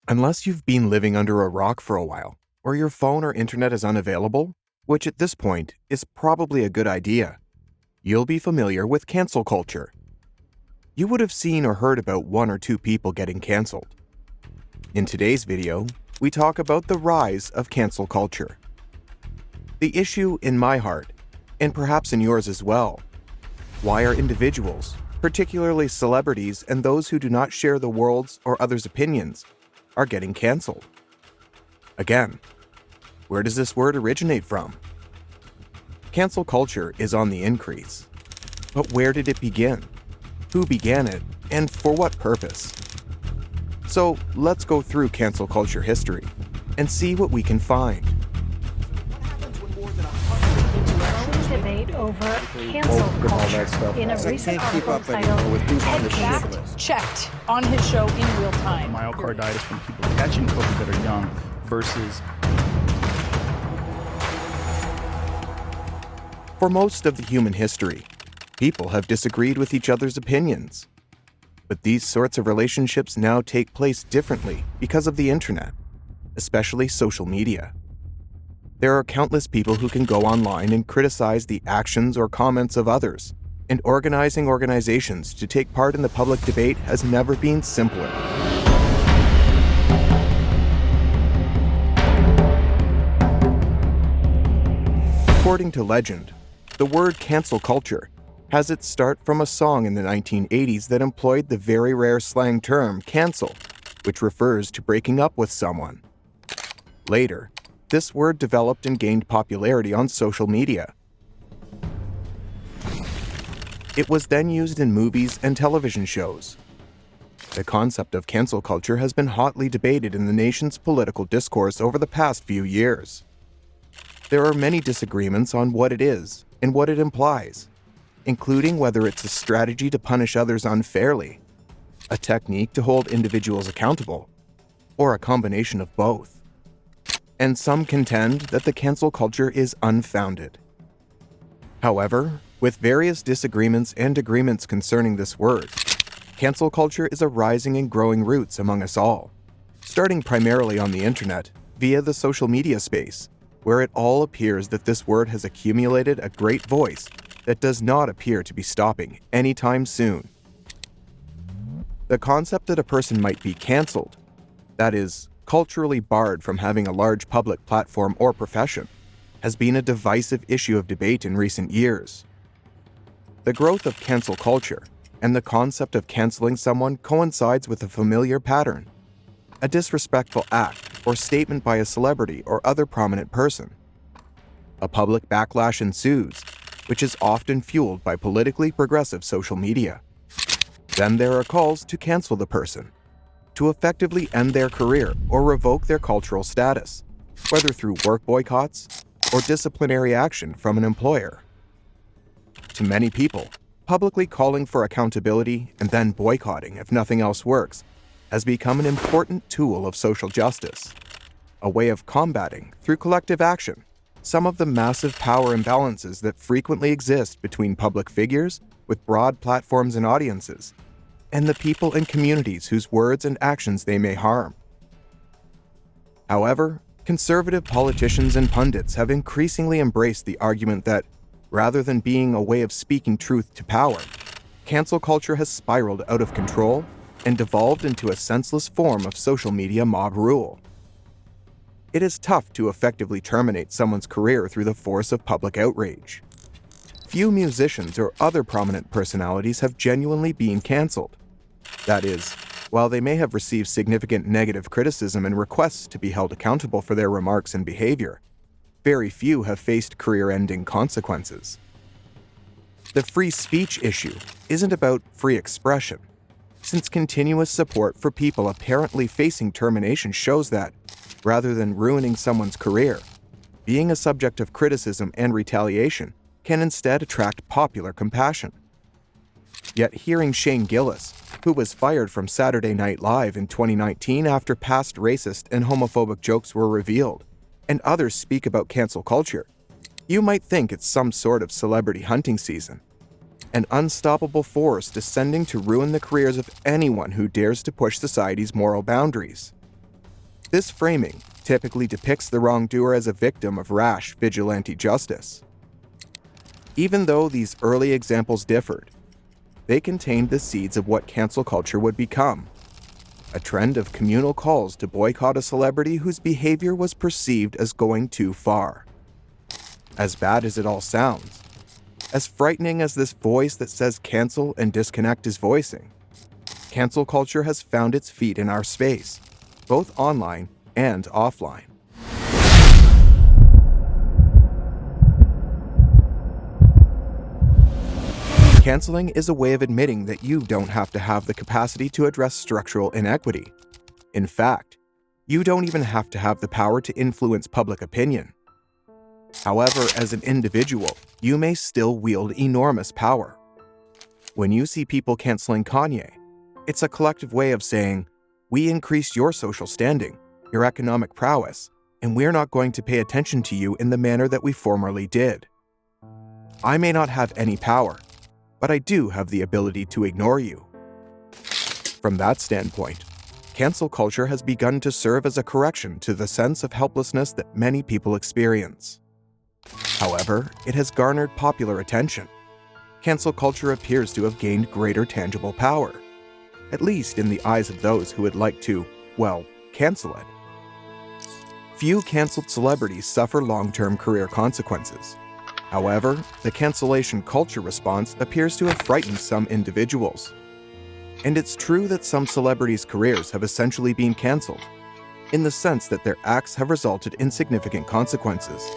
Unless you've been living under a rock for a while, or your phone or internet is unavailable, which at this point is probably a good idea, you'll be familiar with cancel culture. You would have seen or heard about one or two people getting canceled. In today's video, we talk about the rise of cancel culture. The issue in my heart, and perhaps in yours as well, why are individuals, particularly celebrities and those who do not share the world's or others' opinions, are getting canceled? Again, where does this word originate from? Cancel culture is on the increase. But where did it begin? Who began it, and for what purpose? So let's go through cancel culture history and see what we can find. Debate over cancel culture in a recent article titled Fact checked on his show in real time. Myocarditis from people catching COVID that are young versus... For most of the human history, people have disagreed with each other's opinions. But these sorts of relationships now take place differently because of the internet, especially social media. There are countless people who can go online and criticize the actions or comments of others, and organizing organizations to take part in the public debate has never been simpler. According to legend, the word cancel culture has its start from a song in the 1980s that employed the very rare slang term cancel, which refers to breaking up with someone. Later, this word developed and gained popularity on social media. It was then used in movies and television shows. The concept of cancel culture has been hotly debated in the nation's political discourse over the past few years. There are many disagreements on what it is and what it implies, including whether it's a strategy to punish others unfairly, a technique to hold individuals accountable, or a combination of both. And some contend that the cancel culture is unfounded. However, with various disagreements and agreements concerning this word, cancel culture is a rising and growing roots among us all, starting primarily on the internet via the social media space, where it all appears that this word has accumulated a great voice that does not appear to be stopping anytime soon. The concept that a person might be cancelled, that is, culturally barred from having a large public platform or profession, has been a divisive issue of debate in recent years. The growth of cancel culture and the concept of canceling someone coincides with a familiar pattern: a disrespectful act or statement by a celebrity or other prominent person. A public backlash ensues, which is often fueled by politically progressive social media. Then there are calls to cancel the person, to effectively end their career or revoke their cultural status, whether through work boycotts or disciplinary action from an employer. To many people, publicly calling for accountability and then boycotting if nothing else works has become an important tool of social justice, a way of combating, through collective action, some of the massive power imbalances that frequently exist between public figures with broad platforms and audiences, and the people and communities whose words and actions they may harm. However, conservative politicians and pundits have increasingly embraced the argument that, rather than being a way of speaking truth to power, cancel culture has spiraled out of control and devolved into a senseless form of social media mob rule. It is tough to effectively terminate someone's career through the force of public outrage. Few musicians or other prominent personalities have genuinely been cancelled. That is, while they may have received significant negative criticism and requests to be held accountable for their remarks and behavior, very few have faced career-ending consequences. The free speech issue isn't about free expression, since continuous support for people apparently facing termination shows that, rather than ruining someone's career, being a subject of criticism and retaliation can instead attract popular compassion. Yet hearing Shane Gillis, who was fired from Saturday Night Live in 2019 after past racist and homophobic jokes were revealed, and others speak about cancel culture, you might think it's some sort of celebrity hunting season, an unstoppable force descending to ruin the careers of anyone who dares to push society's moral boundaries. This framing typically depicts the wrongdoer as a victim of rash vigilante justice. Even though these early examples differed, they contained the seeds of what cancel culture would become, a trend of communal calls to boycott a celebrity whose behavior was perceived as going too far. As bad as it all sounds, as frightening as this voice that says cancel and disconnect is voicing, cancel culture has found its feet in our space, both online and offline. Canceling is a way of admitting that you don't have to have the capacity to address structural inequity. In fact, you don't even have to have the power to influence public opinion. However, as an individual, you may still wield enormous power. When you see people canceling Kanye, it's a collective way of saying, we increased your social standing, your economic prowess, and we're not going to pay attention to you in the manner that we formerly did. I may not have any power, but I do have the ability to ignore you. From that standpoint, cancel culture has begun to serve as a correction to the sense of helplessness that many people experience. However, it has garnered popular attention. Cancel culture appears to have gained greater tangible power, at least in the eyes of those who would like to, well, cancel it. Few canceled celebrities suffer long-term career consequences. However, the cancellation culture response appears to have frightened some individuals. And it's true that some celebrities' careers have essentially been cancelled, in the sense that their acts have resulted in significant consequences,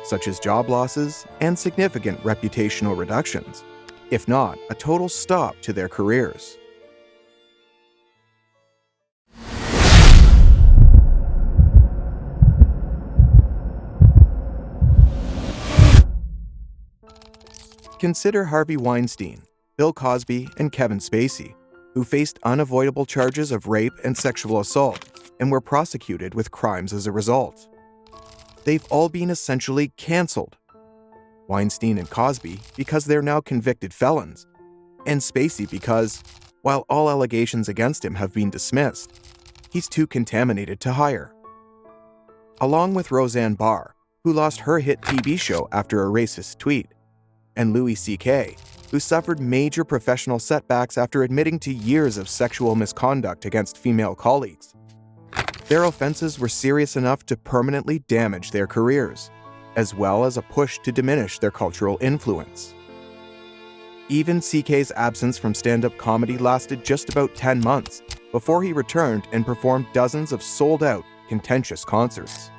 such as job losses and significant reputational reductions, if not a total stop to their careers. Consider Harvey Weinstein, Bill Cosby, and Kevin Spacey, who faced unavoidable charges of rape and sexual assault and were prosecuted with crimes as a result. They've all been essentially cancelled. Weinstein and Cosby because they're now convicted felons, and Spacey because, while all allegations against him have been dismissed, he's too contaminated to hire. Along with Roseanne Barr, who lost her hit TV show after a racist tweet, and Louis C.K., who suffered major professional setbacks after admitting to years of sexual misconduct against female colleagues. Their offenses were serious enough to permanently damage their careers, as well as a push to diminish their cultural influence. Even C.K.'s absence from stand-up comedy lasted just about 10 months before he returned and performed dozens of sold-out, contentious concerts.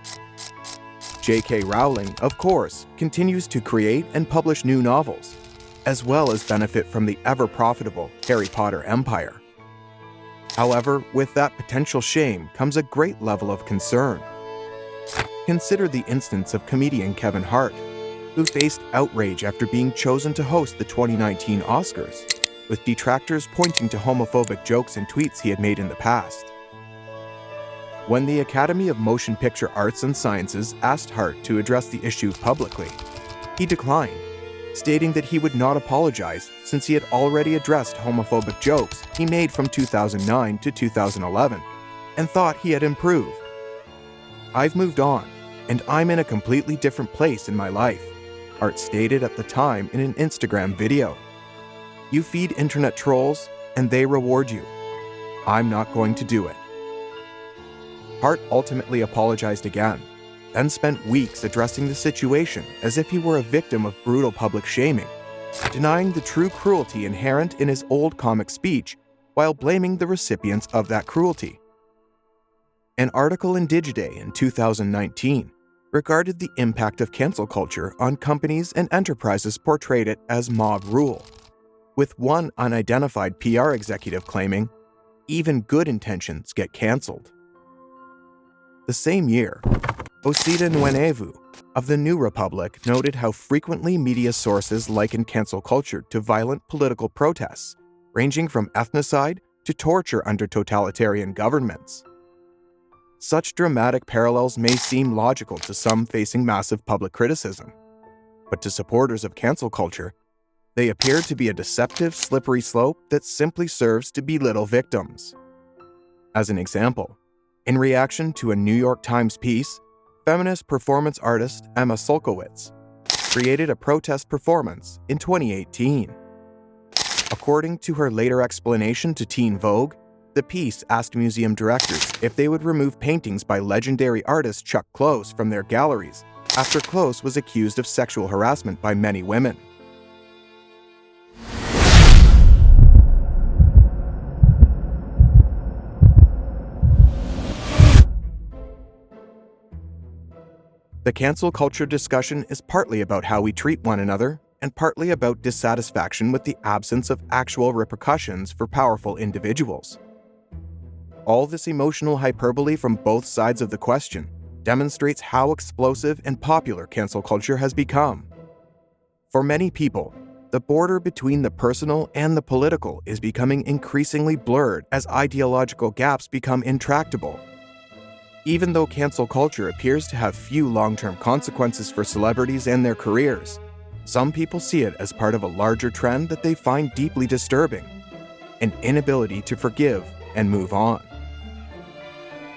J.K. Rowling, of course, continues to create and publish new novels, as well as benefit from the ever-profitable Harry Potter empire. However, with that potential shame comes a great level of concern. Consider the instance of comedian Kevin Hart, who faced outrage after being chosen to host the 2019 Oscars, with detractors pointing to homophobic jokes and tweets he had made in the past. When the Academy of Motion Picture Arts and Sciences asked Hart to address the issue publicly, he declined, stating that he would not apologize since he had already addressed homophobic jokes he made from 2009 to 2011 and thought he had improved. "I've moved on, and I'm in a completely different place in my life," Hart stated at the time in an Instagram video. "You feed internet trolls, and they reward you. I'm not going to do it." Hart ultimately apologized again, then spent weeks addressing the situation as if he were a victim of brutal public shaming, denying the true cruelty inherent in his old comic speech while blaming the recipients of that cruelty. An article in Digiday in 2019 regarded the impact of cancel culture on companies and enterprises portrayed it as mob rule, with one unidentified PR executive claiming, "Even good intentions get cancelled." The same year, Osita Nwenevu of the New Republic noted how frequently media sources liken cancel culture to violent political protests, ranging from ethnocide to torture under totalitarian governments. Such dramatic parallels may seem logical to some facing massive public criticism, but to supporters of cancel culture, they appear to be a deceptive, slippery slope that simply serves to belittle victims. As an example, In reaction to a New York Times piece, feminist performance artist Emma Sulkowicz created a protest performance in 2018. According to her later explanation to Teen Vogue, the piece asked museum directors if they would remove paintings by legendary artist Chuck Close from their galleries after Close was accused of sexual harassment by many women. The cancel culture discussion is partly about how we treat one another and partly about dissatisfaction with the absence of actual repercussions for powerful individuals. All this emotional hyperbole from both sides of the question demonstrates how explosive and popular cancel culture has become. For many people, the border between the personal and the political is becoming increasingly blurred as ideological gaps become intractable. Even though cancel culture appears to have few long-term consequences for celebrities and their careers, some people see it as part of a larger trend that they find deeply disturbing: an inability to forgive and move on.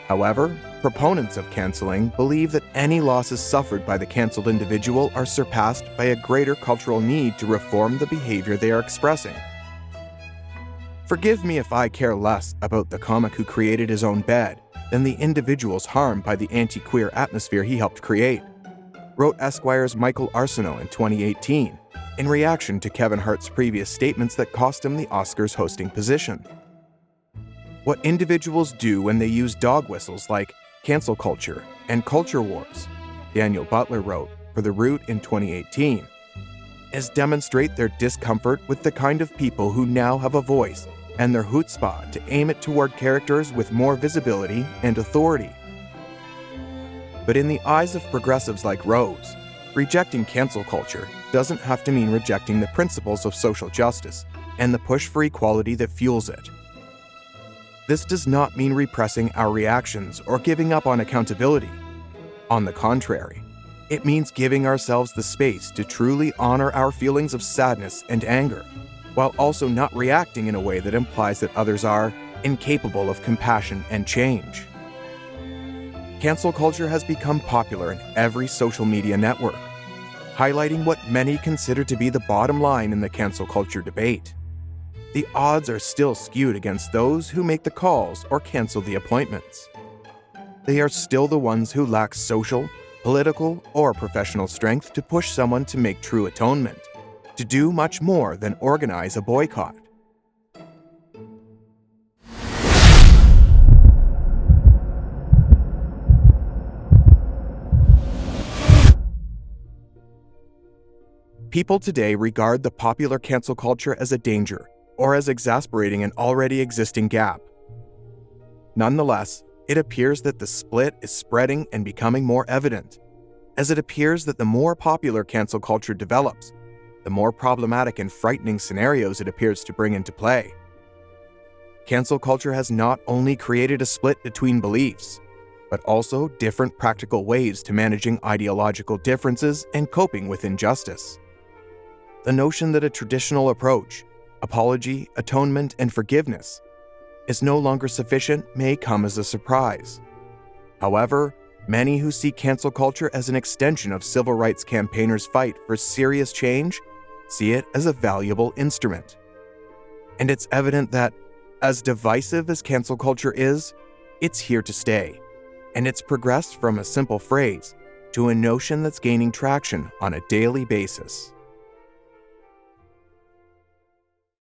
However, proponents of canceling believe that any losses suffered by the canceled individual are surpassed by a greater cultural need to reform the behavior they are expressing. Forgive me if I care less about the comic who created his own bed than the individuals harmed by the anti-queer atmosphere he helped create, wrote Esquire's Michael Arsenault in 2018, in reaction to Kevin Hart's previous statements that cost him the Oscars hosting position. What individuals do when they use dog whistles like cancel culture and culture wars, Daniel Butler wrote for The Root in 2018, is demonstrate their discomfort with the kind of people who now have a voice and their chutzpah to aim it toward characters with more visibility and authority. But in the eyes of progressives like Rose, rejecting cancel culture doesn't have to mean rejecting the principles of social justice and the push for equality that fuels it. This does not mean repressing our reactions or giving up on accountability. On the contrary, it means giving ourselves the space to truly honor our feelings of sadness and anger, while also not reacting in a way that implies that others are incapable of compassion and change. Cancel culture has become popular in every social media network, highlighting what many consider to be the bottom line in the cancel culture debate. The odds are still skewed against those who make the calls or cancel the appointments. They are still the ones who lack social, political, or professional strength to push someone to make true atonement, to do much more than organize a boycott. People today regard the popular cancel culture as a danger or as exasperating an already existing gap. Nonetheless, it appears that the split is spreading and becoming more evident, as it appears that the more popular cancel culture develops, the more problematic and frightening scenarios it appears to bring into play. Cancel culture has not only created a split between beliefs, but also different practical ways to managing ideological differences and coping with injustice. The notion that a traditional approach, apology, atonement, and forgiveness, is no longer sufficient may come as a surprise. However, many who see cancel culture as an extension of civil rights campaigners' fight for serious change see it as a valuable instrument. And it's evident that, as divisive as cancel culture is, it's here to stay, and it's progressed from a simple phrase to a notion that's gaining traction on a daily basis.